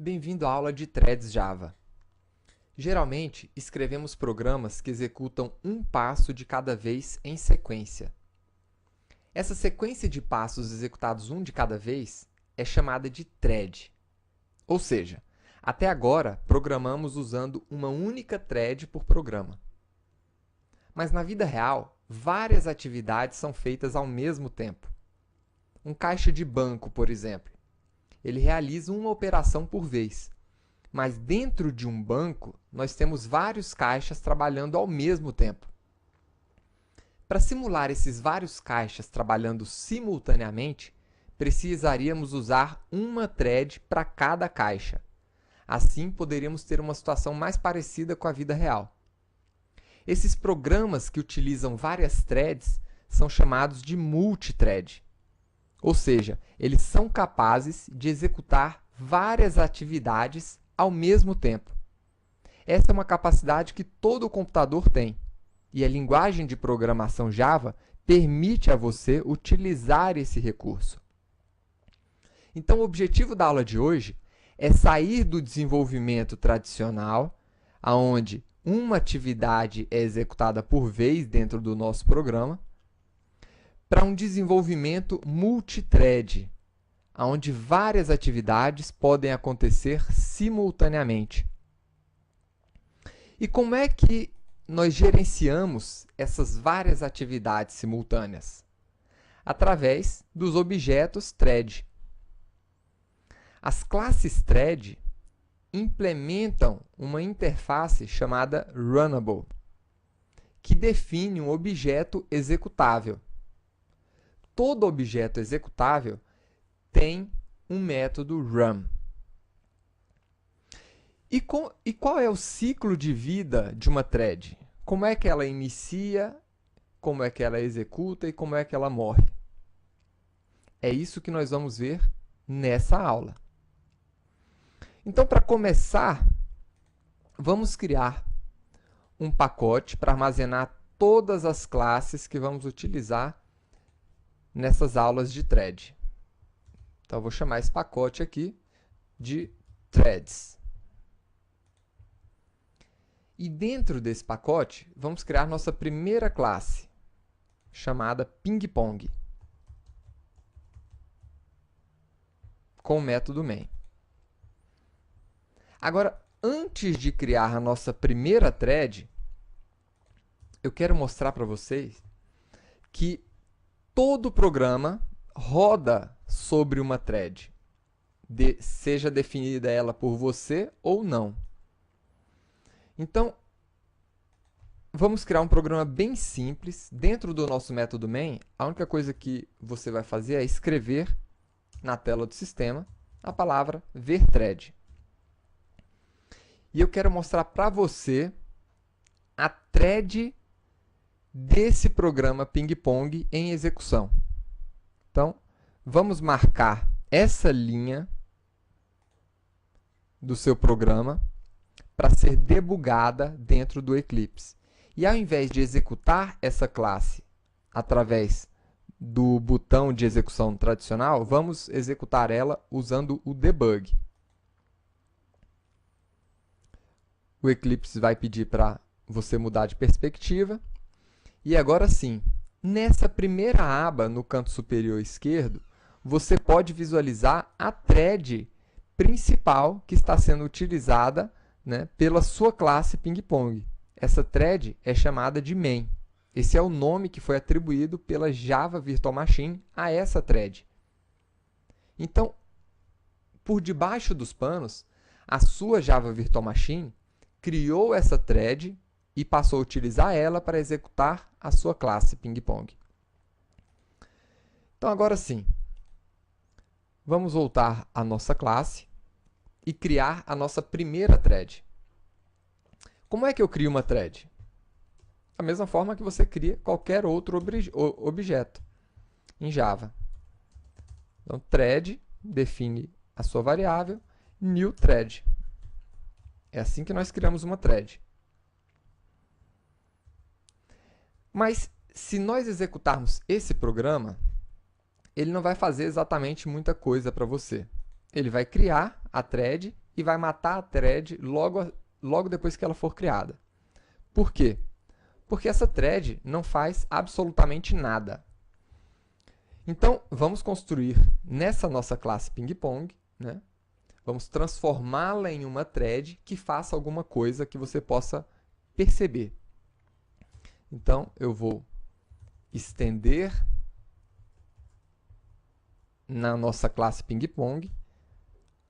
Bem-vindo à aula de Threads Java. Geralmente, escrevemos programas que executam um passo de cada vez em sequência. Essa sequência de passos executados um de cada vez é chamada de thread. Ou seja, até agora, programamos usando uma única thread por programa. Mas na vida real, várias atividades são feitas ao mesmo tempo. Um caixa de banco, por exemplo, ele realiza uma operação por vez. Mas dentro de um banco, nós temos vários caixas trabalhando ao mesmo tempo. Para simular esses vários caixas trabalhando simultaneamente, precisaríamos usar uma thread para cada caixa. Assim, poderíamos ter uma situação mais parecida com a vida real. Esses programas que utilizam várias threads são chamados de multithread. Ou seja, eles são capazes de executar várias atividades ao mesmo tempo. Essa é uma capacidade que todo computador tem, e a linguagem de programação Java permite a você utilizar esse recurso. Então, o objetivo da aula de hoje é sair do desenvolvimento tradicional, onde uma atividade é executada por vez dentro do nosso programa, para um desenvolvimento multithread, onde várias atividades podem acontecer simultaneamente. E como é que nós gerenciamos essas várias atividades simultâneas? Através dos objetos thread. As classes thread implementam uma interface chamada runnable, que define um objeto executável. Todo objeto executável tem um método run. E qual é o ciclo de vida de uma thread? Como é que ela inicia, como é que ela executa e como é que ela morre? É isso que nós vamos ver nessa aula. Então, para começar, vamos criar um pacote para armazenar todas as classes que vamos utilizar nessas aulas de thread. Então, eu vou chamar esse pacote aqui de threads. E dentro desse pacote, vamos criar nossa primeira classe, chamada ping-pong, com o método main. Agora, antes de criar a nossa primeira thread, eu quero mostrar para vocês que todo programa roda sobre uma thread, seja definida ela por você ou não. Então, vamos criar um programa bem simples. Dentro do nosso método main, a única coisa que você vai fazer é escrever na tela do sistema a palavra ver thread. E eu quero mostrar para você a thread desse programa ping-pong em execução. Então, vamos marcar essa linha do seu programa para ser debugada dentro do Eclipse. E ao invés de executar essa classe através do botão de execução tradicional, vamos executar ela usando o debug. O Eclipse vai pedir para você mudar de perspectiva. E agora sim, nessa primeira aba no canto superior esquerdo, você pode visualizar a thread principal que está sendo utilizada, né, pela sua classe ping-pong. Essa thread é chamada de main. Esse é o nome que foi atribuído pela Java Virtual Machine a essa thread. Então, por debaixo dos panos, a sua Java Virtual Machine criou essa thread e passou a utilizar ela para executar a sua classe ping-pong. Então, agora sim, vamos voltar à nossa classe e criar a nossa primeira thread. Como é que eu crio uma thread? Da mesma forma que você cria qualquer outro objeto em Java. Então, thread define a sua variável, new thread. É assim que nós criamos uma thread. Mas, se nós executarmos esse programa, ele não vai fazer exatamente muita coisa para você. Ele vai criar a thread e vai matar a thread logo depois que ela for criada. Por quê? Porque essa thread não faz absolutamente nada. Então, vamos construir nessa nossa classe ping-pong, né? Vamos transformá-la em uma thread que faça alguma coisa que você possa perceber. Então, eu vou estender na nossa classe ping-pong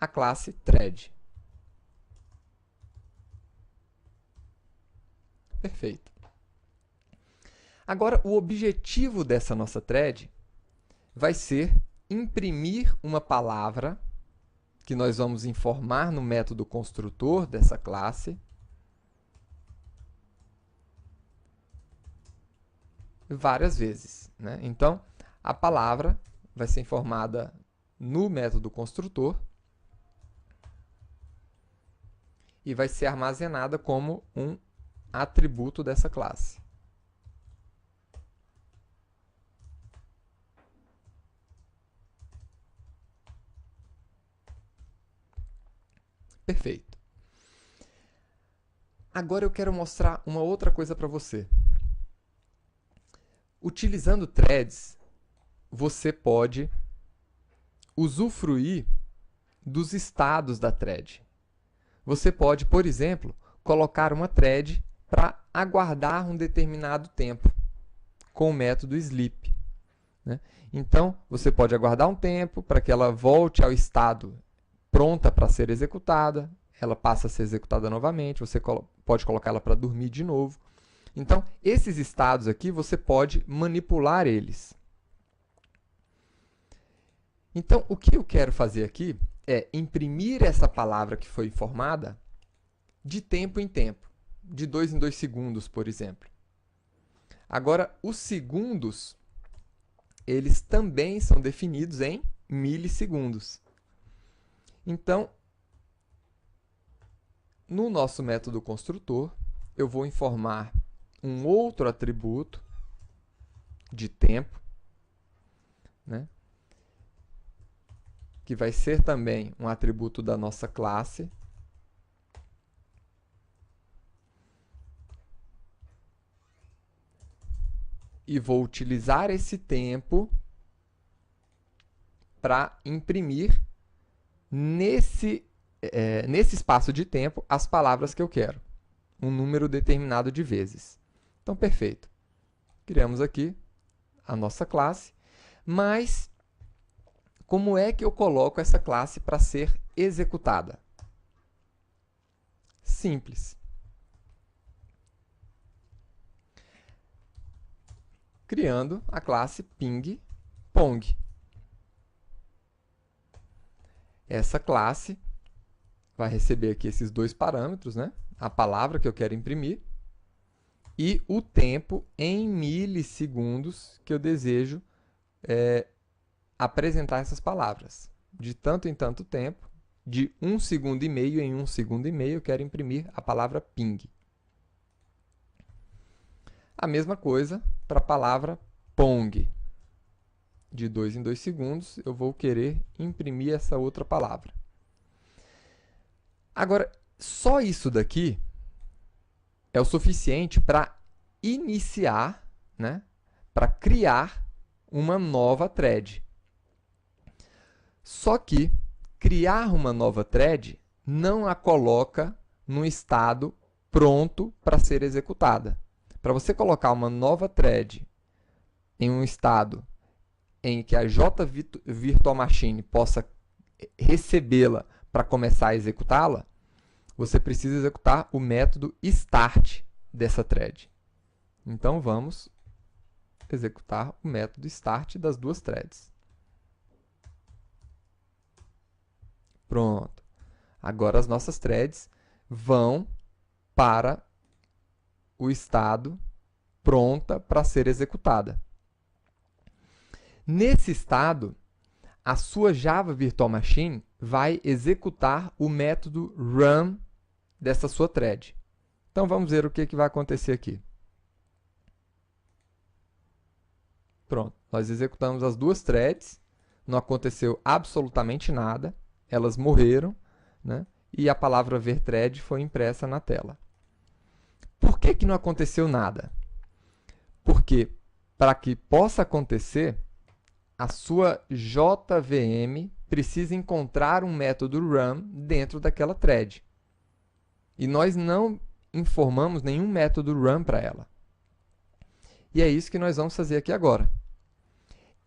a classe thread. Perfeito. Agora, o objetivo dessa nossa thread vai ser imprimir uma palavra que nós vamos informar no método construtor dessa classe várias vezes, né? Então, a palavra vai ser informada no método construtor e vai ser armazenada como um atributo dessa classe. Perfeito. Agora eu quero mostrar uma outra coisa para você. Utilizando threads, você pode usufruir dos estados da thread. Você pode, por exemplo, colocar uma thread para aguardar um determinado tempo com o método sleep, né? Então, você pode aguardar um tempo para que ela volte ao estado pronta para ser executada, ela passa a ser executada novamente, você pode colocá-la para dormir de novo. Então, esses estados aqui, você pode manipular eles. Então, o que eu quero fazer aqui é imprimir essa palavra que foi informada de tempo em tempo, de 2 em 2 segundos, por exemplo. Agora, os segundos, eles também são definidos em milissegundos. Então, no nosso método construtor, eu vou informar um outro atributo de tempo, né? Que vai ser também um atributo da nossa classe. E vou utilizar esse tempo para imprimir nesse espaço de tempo as palavras que eu quero. Um número determinado de vezes. Então, perfeito. Criamos aqui a nossa classe, mas como é que eu coloco essa classe para ser executada? Simples. Criando a classe ping-pong. Essa classe vai receber aqui esses dois parâmetros, né? A palavra que eu quero imprimir e o tempo em milissegundos que eu desejo apresentar essas palavras. De tanto em tanto tempo, de 1 segundo e meio em 1 segundo e meio, eu quero imprimir a palavra ping. A mesma coisa para a palavra pong. De 2 em 2 segundos, eu vou querer imprimir essa outra palavra. Agora, só isso daqui é o suficiente para iniciar, né, para criar uma nova thread. Só que criar uma nova thread não a coloca num estado pronto para ser executada. Para você colocar uma nova thread em um estado em que a JVirtualMachine possa recebê-la para começar a executá-la, você precisa executar o método start dessa thread. Então, vamos executar o método start das duas threads. Pronto. Agora as nossas threads vão para o estado pronta para ser executada. Nesse estado, a sua Java Virtual Machine vai executar o método run dessa sua thread. Então, vamos ver o que vai acontecer aqui. Pronto, nós executamos as duas threads, não aconteceu absolutamente nada, elas morreram, né? e a palavra ver thread foi impressa na tela. Por que que não aconteceu nada? Porque para que possa acontecer, a sua JVM precisa encontrar um método run dentro daquela thread. E nós não informamos nenhum método run para ela. E é isso que nós vamos fazer aqui agora.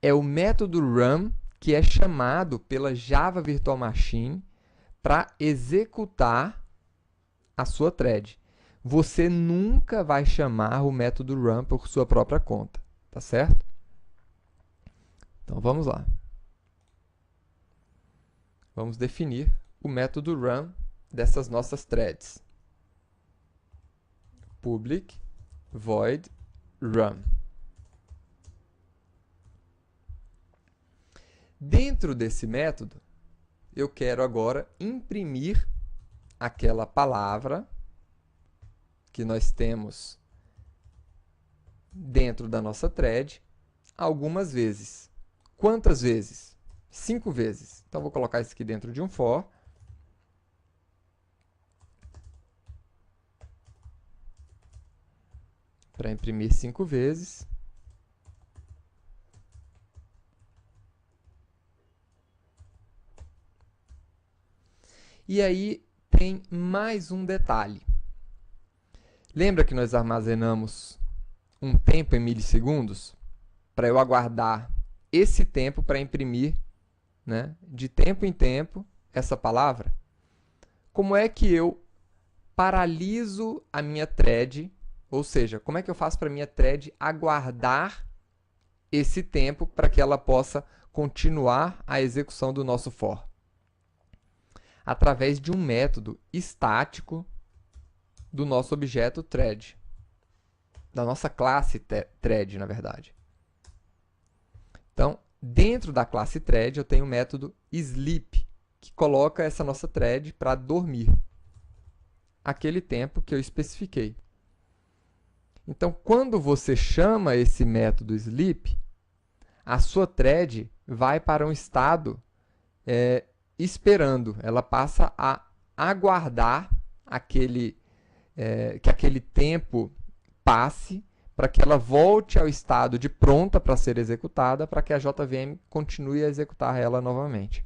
É o método run que é chamado pela Java Virtual Machine para executar a sua thread. Você nunca vai chamar o método run por sua própria conta, tá certo? Então vamos lá. Vamos definir o método run dessas nossas threads. Public void run. Dentro desse método, eu quero agora imprimir aquela palavra que nós temos dentro da nossa thread algumas vezes. Quantas vezes? 5 vezes. Então, vou colocar isso aqui dentro de um for. Para imprimir 5 vezes. E aí tem mais um detalhe. Lembra que nós armazenamos um tempo em milissegundos? Para eu aguardar esse tempo para imprimir, né, de tempo em tempo essa palavra. Como é que eu paraliso a minha thread? Ou seja, como é que eu faço para a minha thread aguardar esse tempo para que ela possa continuar a execução do nosso for? Através de um método estático do nosso objeto thread. Da nossa classe thread, na verdade. Então, dentro da classe thread, eu tenho o método sleep, que coloca essa nossa thread para dormir. Aquele tempo que eu especifiquei. Então, quando você chama esse método sleep, a sua thread vai para um estado esperando. Ela passa a aguardar que aquele tempo passe para que ela volte ao estado de pronta para ser executada, para que a JVM continue a executar ela novamente.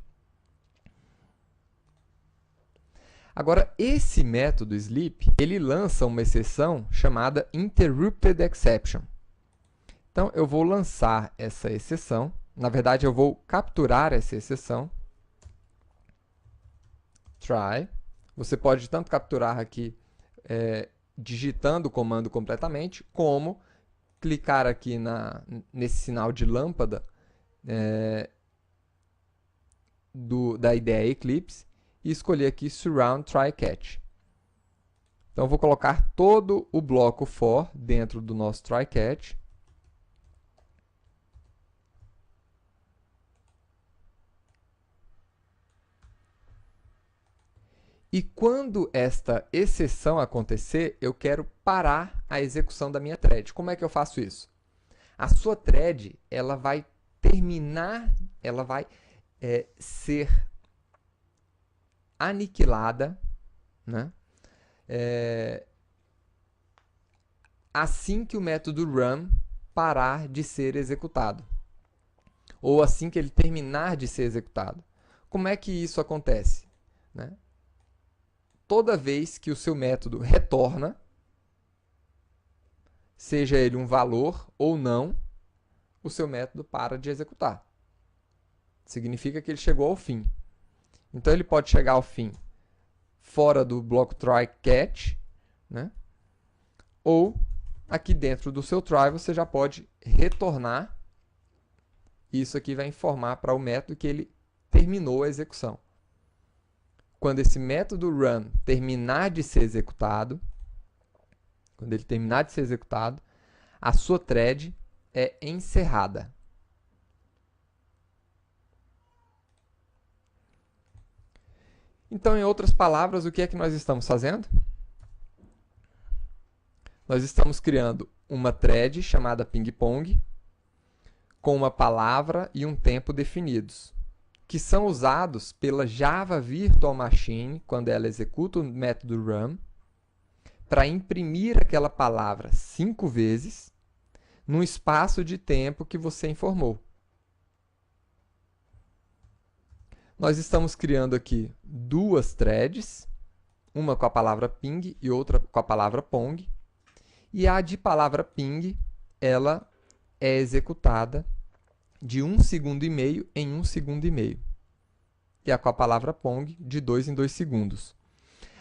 Agora, esse método sleep, ele lança uma exceção chamada interrupted exception. Então, eu vou lançar essa exceção. Na verdade, eu vou capturar essa exceção. Try. Você pode tanto capturar aqui digitando o comando completamente, como clicar aqui nesse sinal de lâmpada da IDE Eclipse e escolher aqui Surround Try Catch. Então, eu vou colocar todo o bloco for dentro do nosso Try Catch. E quando esta exceção acontecer, eu quero parar a execução da minha thread. Como é que eu faço isso? A sua thread, ela vai terminar, ela vai ser aniquilada, né? Assim que o método run parar de ser executado. Ou assim que ele terminar de ser executado. Como é que isso acontece? Né? Toda vez que o seu método retorna, seja ele um valor ou não, o seu método para de executar. Significa que ele chegou ao fim. Então, ele pode chegar ao fim fora do bloco try catch, né? Ou aqui dentro do seu try você já pode retornar. Isso aqui vai informar para o método que ele terminou a execução. Quando esse método run terminar de ser executado, a sua thread é encerrada. Então, em outras palavras, o que é que nós estamos fazendo? Nós estamos criando uma thread chamada ping-pong com uma palavra e um tempo definidos, que são usados pela Java Virtual Machine, quando ela executa o método run, para imprimir aquela palavra 5 vezes num espaço de tempo que você informou. Nós estamos criando aqui duas threads, uma com a palavra ping e outra com a palavra pong. E a de palavra ping, ela é executada de 1,5 segundo em 1,5 segundo. E a com a palavra pong, de 2 em 2 segundos.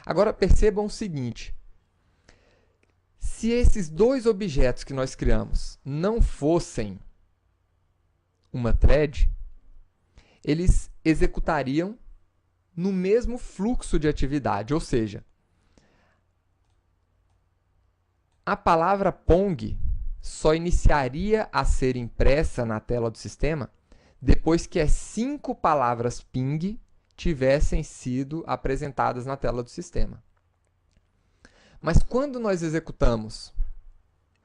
Agora, percebam o seguinte. Se esses dois objetos que nós criamos não fossem uma thread, eles executariam no mesmo fluxo de atividade, ou seja, a palavra pong só iniciaria a ser impressa na tela do sistema depois que as 5 palavras ping tivessem sido apresentadas na tela do sistema. Mas quando nós executamos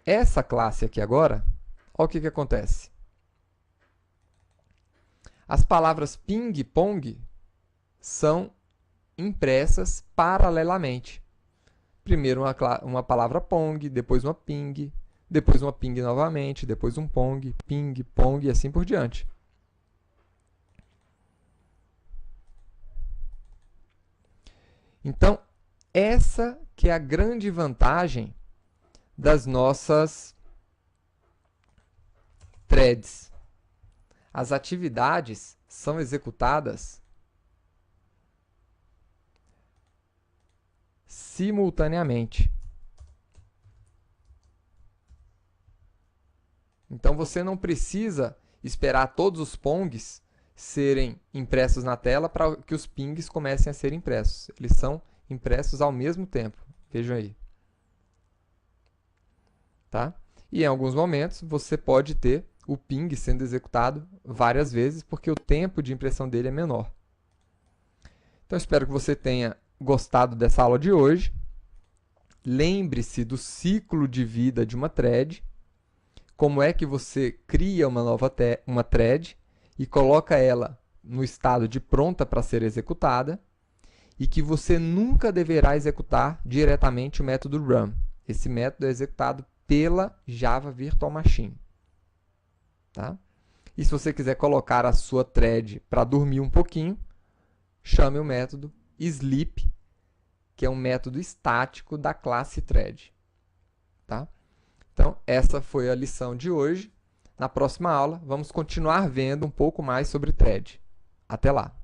essa classe aqui agora, olha o que acontece. As palavras ping e pong são impressas paralelamente. Primeiro uma palavra pong, depois uma ping novamente, depois um pong, ping, pong e assim por diante. Então, essa que é a grande vantagem das nossas threads. As atividades são executadas simultaneamente. Então, você não precisa esperar todos os pongs serem impressos na tela para que os pings comecem a ser impressos. Eles são impressos ao mesmo tempo. Vejam aí. Tá? E em alguns momentos você pode ter o ping sendo executado várias vezes, porque o tempo de impressão dele é menor. Então, espero que você tenha gostado dessa aula de hoje. Lembre-se do ciclo de vida de uma thread, como é que você cria uma thread e coloca ela no estado de pronta para ser executada, e que você nunca deverá executar diretamente o método run. Esse método é executado pela Java Virtual Machine. Tá? E se você quiser colocar a sua thread para dormir um pouquinho, chame o método sleep, que é um método estático da classe thread. Tá? Então, essa foi a lição de hoje. Na próxima aula, vamos continuar vendo um pouco mais sobre thread. Até lá!